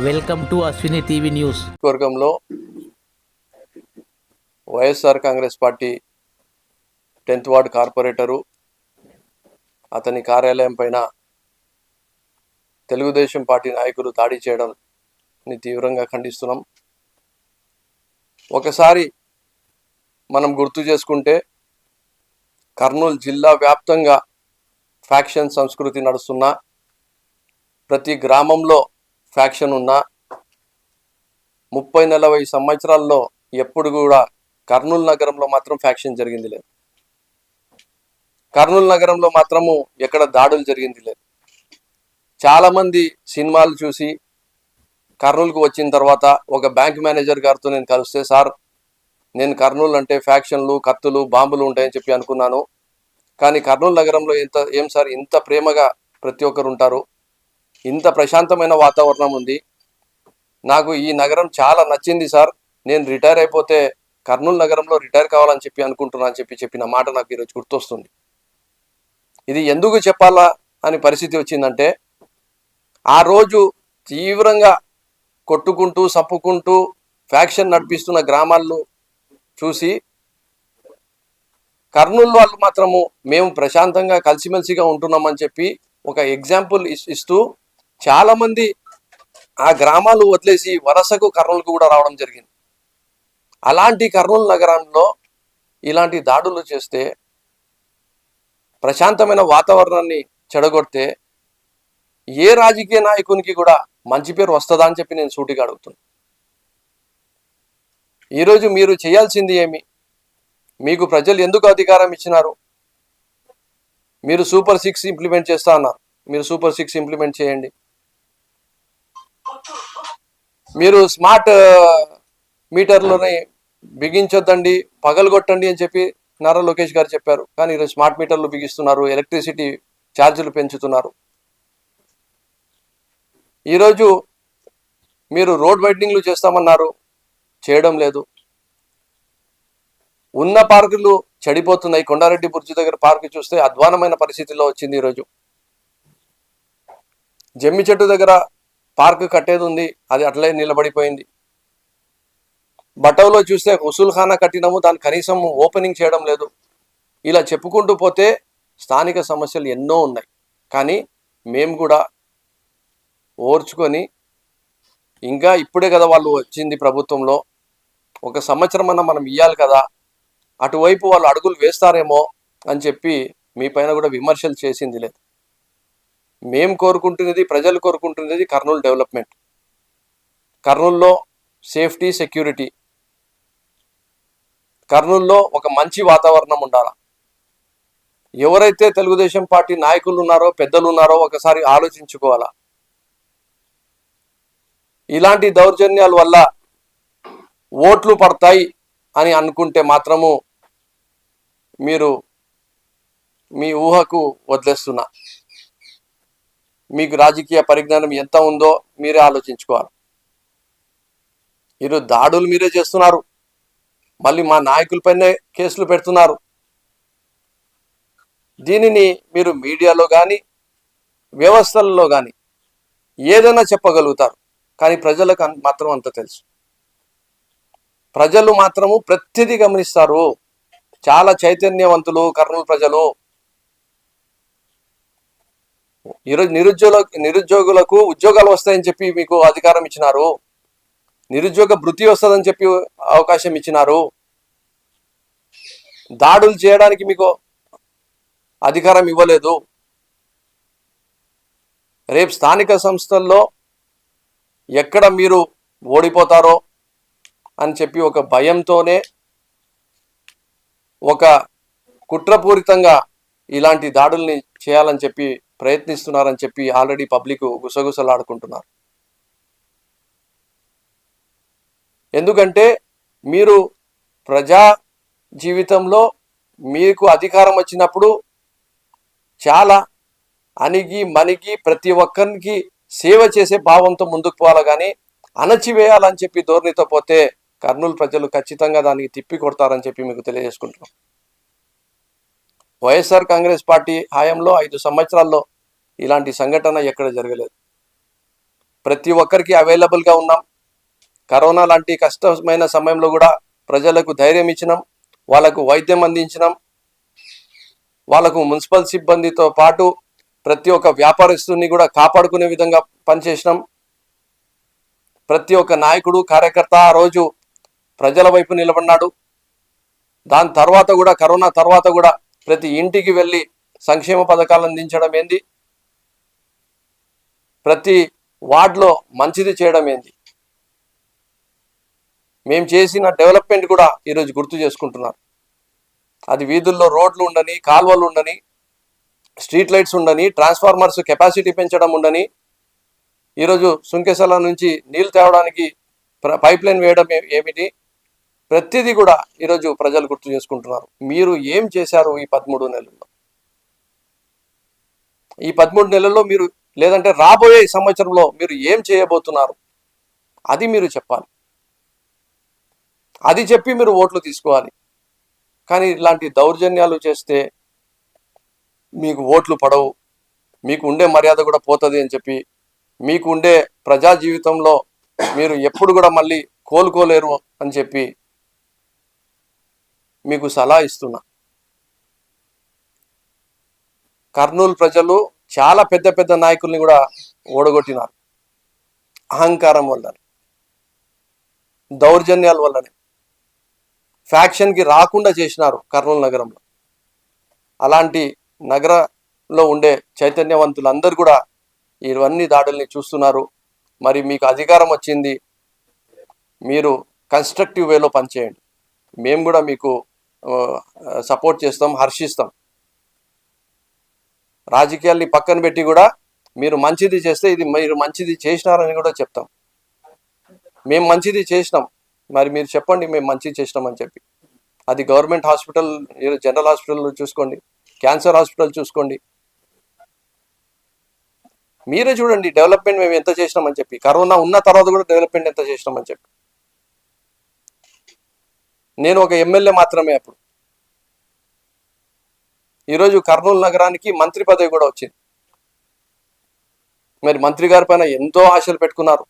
Welcome to Ashwini TV news. వర్గంలో YSR Congress party 10th ward corporator అతని కార్యాలయం పైన తెలుగుదేశం పార్టీ నాయకులు దాడి చేయడంని తీవ్రంగా ఖండిస్తున్నాం. ఒకసారి మనం గుర్తు చేసుకుంటే కర్నూలు జిల్లా వ్యాప్తంగా ఫ్యాక్షన్ సంస్కృతి నడుస్తున్న, ప్రతి గ్రామంలో ఫ్యాక్షన్ ఉన్న, 30-40 సంవత్సరాల్లో ఎప్పుడు కూడా కర్నూలు నగరంలో మాత్రం ఫ్యాక్షన్ జరిగింది లేదు. కర్నూలు నగరంలో మాత్రము ఎక్కడ దాడులు జరిగింది లేదు. చాలామంది సినిమాలు చూసి కర్నూలుకు వచ్చిన తర్వాత ఒక బ్యాంక్ మేనేజర్ గారితో నేను కలిస్తే, సార్ నేను కర్నూలు అంటే ఫ్యాక్షన్లు, కత్తులు, బాంబులు ఉంటాయని చెప్పి అనుకున్నాను, కానీ కర్నూలు నగరంలో ఏం సార్ ఇంత ప్రేమగా ప్రతి ఒక్కరు ఉంటారు, ఇంత ప్రశాంతమైన వాతావరణం ఉంది, నాకు ఈ నగరం చాలా నచ్చింది సార్, నేను రిటైర్ అయిపోతే కర్నూలు నగరంలో రిటైర్ కావాలని చెప్పి అనుకుంటున్నా అని చెప్పిన మాట నాకు ఈరోజు గుర్తొస్తుంది. ఇది ఎందుకు చెప్పాలా అని పరిస్థితి వచ్చిందంటే, ఆ రోజు తీవ్రంగా కొట్టుకుంటూ చంపుకుంటూ ఫ్యాక్షన్ నడిపిస్తున్న గ్రామాల్లో చూసి కర్నూలు వాళ్ళు మాత్రము మేము ప్రశాంతంగా కలిసిమెలిసిగా ఉంటున్నామని చెప్పి ఒక ఎగ్జాంపుల్ ఇస్తూ చాలామంది ఆ గ్రామాలు వదిలేసి వరుసకు కర్నూలుకు కూడా రావడం జరిగింది. అలాంటి కర్నూలు నగరంలో ఇలాంటి దాడులు చేస్తే, ప్రశాంతమైన వాతావరణాన్ని చెడగొడితే ఏ రాజకీయ నాయకునికి కూడా మంచి పేరు వస్తుందా అని చెప్పి నేను సూటిగా అడుగుతున్నాను. ఈరోజు మీరు చేయాల్సింది ఏమి? మీకు ప్రజలు ఎందుకు అధికారం ఇచ్చినారు? మీరు సూపర్ 6 ఇంప్లిమెంట్ చేస్తా అన్నారు, మీరు సూపర్ 6 ఇంప్లిమెంట్ చేయండి. మీరు స్మార్ట్ మీటర్లని బిగించొద్దండి, పగలగొట్టండి అని చెప్పి నారా లోకేష్ గారు చెప్పారు, కానీ ఈరోజు స్మార్ట్ మీటర్లు బిగిస్తున్నారు, ఎలక్ట్రిసిటీ ఛార్జీలు పెంచుతున్నారు. ఈరోజు మీరు రోడ్ వైడనింగ్లు చేస్తామన్నారు, చేయడం లేదు. ఉన్న పార్కులు చెడిపోతున్నాయి. కొండారెడ్డి బుర్జి దగ్గర పార్కు చూస్తే అధ్వానమైన పరిస్థితిలో వచ్చింది. ఈరోజు జమ్మి చెట్టు దగ్గర పార్కు కట్టేది ఉంది, అది అట్లే నిలబడిపోయింది. బట్టవలో చూస్తే హుసూల్ఖానా కట్టినాము, దాని కనీసం ఓపెనింగ్ చేయడం లేదు. ఇలా చెప్పుకుంటూ పోతే స్థానిక సమస్యలు ఎన్నో ఉన్నాయి, కానీ మేము కూడా ఓర్చుకొని, ఇంకా ఇప్పుడే కదా వాళ్ళు వచ్చింది ప్రభుత్వంలో, 1 సంవత్సరం అన్న మనం ఇవ్వాలి కదా, అటువైపు వాళ్ళు అడుగులు వేస్తారేమో అని చెప్పి మీ పైన కూడా విమర్శలు చేసింది లేదు. మేము కోరుకుంటున్నది, ప్రజలు కోరుకుంటున్నది కర్నూలు డెవలప్మెంట్, కర్నూలులో సేఫ్టీ, సెక్యూరిటీ, కర్నూలులో ఒక మంచి వాతావరణం ఉండాలి. ఎవరైతే తెలుగుదేశం పార్టీ నాయకులు ఉన్నారో, పెద్దలు ఉన్నారో ఒకసారి ఆలోచించుకోవాలా. ఇలాంటి దౌర్జన్యాల వల్ల ఓట్లు పడతాయి అని అనుకుంటే మాత్రము మీరు మీ ఊహకు వదిలేస్తున్నా. మీకు రాజకీయ పరిజ్ఞానం ఎంత ఉందో మీరే ఆలోచించుకోవాలి. ఈరోజు దాడులు మీరే చేస్తున్నారు, మళ్ళీ మా నాయకులపైనే కేసులు పెడుతున్నారు. దీనిని మీరు మీడియాలో కానీ వ్యవస్థలలో కానీ ఏదైనా చెప్పగలుగుతారు, కానీ ప్రజలకు మాత్రం అంత తెలుసు. ప్రజలు మాత్రము ప్రతిదీ గమనిస్తారు. చాలా చైతన్యవంతులు కర్నూలు ప్రజలు. ఈరోజు నిరుద్యోగులకు ఉద్యోగాలు వస్తాయని చెప్పి మీకు అధికారం ఇచ్చినారు, నిరుద్యోగ భృతి వస్తుందని చెప్పి అవకాశం ఇచ్చినారు. దాడులు చేయడానికి మీకు అధికారం ఇవ్వలేదు. రేపు స్థానిక సంస్థల్లో ఎక్కడ మీరు ఓడిపోతారో అని చెప్పి ఒక భయంతోనే, ఒక కుట్రపూరితంగా ఇలాంటి దాడుల్ని చేయాలని చెప్పి ప్రయత్నిస్తున్నారని చెప్పి ఆల్రెడీ పబ్లిక్ గుసగుసలాడుకుంటున్నారు. ఎందుకంటే మీరు ప్రజా జీవితంలో మీకు అధికారం వచ్చినప్పుడు చాలా అణిగి మణిగి ప్రతి ఒక్కరికి సేవ చేసే భావంతో ముందుకు పోవాలి, కానీ అణచివేయాలని చెప్పి ధోరణితో పోతే కర్నూలు ప్రజలు ఖచ్చితంగా దానికి తిప్పి కొడతారని చెప్పి మీకు తెలియజేసుకుంటున్నాం. వైఎస్ఆర్ కాంగ్రెస్ పార్టీ హయాంలో 5 సంవత్సరాల్లో ఇలాంటి సంఘటన ఎక్కడ జరగలేదు. ప్రతి ఒక్కరికి అవైలబుల్గా ఉన్నాం. కరోనా లాంటి కష్టమైన సమయంలో కూడా ప్రజలకు ధైర్యం ఇచ్చినాం, వాళ్ళకు వైద్యం అందించినాం, వాళ్ళకు మున్సిపల్ సిబ్బందితో పాటు ప్రతి ఒక్క వ్యాపారస్తుని కూడా కాపాడుకునే విధంగా పనిచేసినాం. ప్రతి ఒక్క నాయకుడు కార్యకర్త ఆ రోజు ప్రజల వైపు నిలబడినాడు. దాని తర్వాత కూడా కరోనా తర్వాత కూడా ప్రతి ఇంటికి వెళ్ళి సంక్షేమ పథకాలు అందించడం ఏంది, ప్రతి వార్డులో మంచిది చేయడం ఏంది, మేము చేసిన డెవలప్మెంట్ కూడా ఈరోజు గుర్తు చేసుకుంటున్నారు. అది వీధుల్లో రోడ్లు ఉండని, కాల్వలు ఉండని, స్ట్రీట్ లైట్స్ ఉండని, ట్రాన్స్ఫార్మర్స్ కెపాసిటీ పెంచడం ఉండని, ఈరోజు సుంకెసల నుంచి నీళ్లు తేవడానికి పైప్ లైన్ వేయడం ఏమిటి, ప్రతిదీ కూడా ఈరోజు ప్రజలు గుర్తు చేసుకుంటున్నారు. మీరు ఏం చేశారు ఈ 13 నెలల్లో? ఈ 13 నెలల్లో మీరు, లేదంటే రాబోయే సంవత్సరంలో మీరు ఏం చేయబోతున్నారు అది మీరు చెప్పాలి. అది చెప్పి మీరు ఓట్లు తీసుకోవాలి. కానీ ఇలాంటి దౌర్జన్యాలు చేస్తే మీకు ఓట్లు పడవు, మీకు ఉండే మర్యాద కూడా పోతుంది అని చెప్పి, మీకు ఉండే ప్రజా జీవితంలో మీరు ఎప్పుడు కూడా మళ్ళీ కోలుకోలేరు అని చెప్పి మీకు సలహా ఇస్తున్నా. కర్నూలు ప్రజలు చాలా పెద్ద పెద్ద నాయకుల్ని కూడా ఓడగొట్టినారు. అహంకారం వల్లనే, దౌర్జన్యాల వల్లనే ఫ్యాక్షన్కి రాకుండా చేసినారు కర్నూలు నగరంలో. అలాంటి నగరంలో ఉండే చైతన్యవంతులందరూ కూడా ఇవన్నీ దాడుల్ని చూస్తున్నారు. మరి మీకు అధికారం వచ్చింది, మీరు కన్స్ట్రక్టివ్ వేలో పనిచేయండి. మేము కూడా మీకు సపోర్ట్ చేస్తాం, హర్షిస్తాం. రాజకీయాల్ని పక్కన పెట్టి కూడా మీరు మంచిది చేస్తే ఇది మీరు మంచిది చేసినారని కూడా చెప్తాం. మేము మంచిది చేసినాం, మరి మీరు చెప్పండి మేము మంచిది చేసినాం అని చెప్పి. అది గవర్నమెంట్ హాస్పిటల్, జనరల్ హాస్పిటల్ చూసుకోండి, క్యాన్సర్ హాస్పిటల్ చూసుకోండి, మీరే చూడండి డెవలప్మెంట్ మేము ఎంత చేసినామని చెప్పి. కరోనా ఉన్న తర్వాత కూడా డెవలప్మెంట్ ఎంత చేసినామని చెప్పి. నేను ఒక ఎమ్మెల్యే మాత్రమే అప్పుడు. ఈరోజు కర్నూలు నగరానికి మంత్రి పదవి కూడా వచ్చింది. మరి మంత్రి గారి పైన ఎంతో ఆశలు పెట్టుకున్నారు.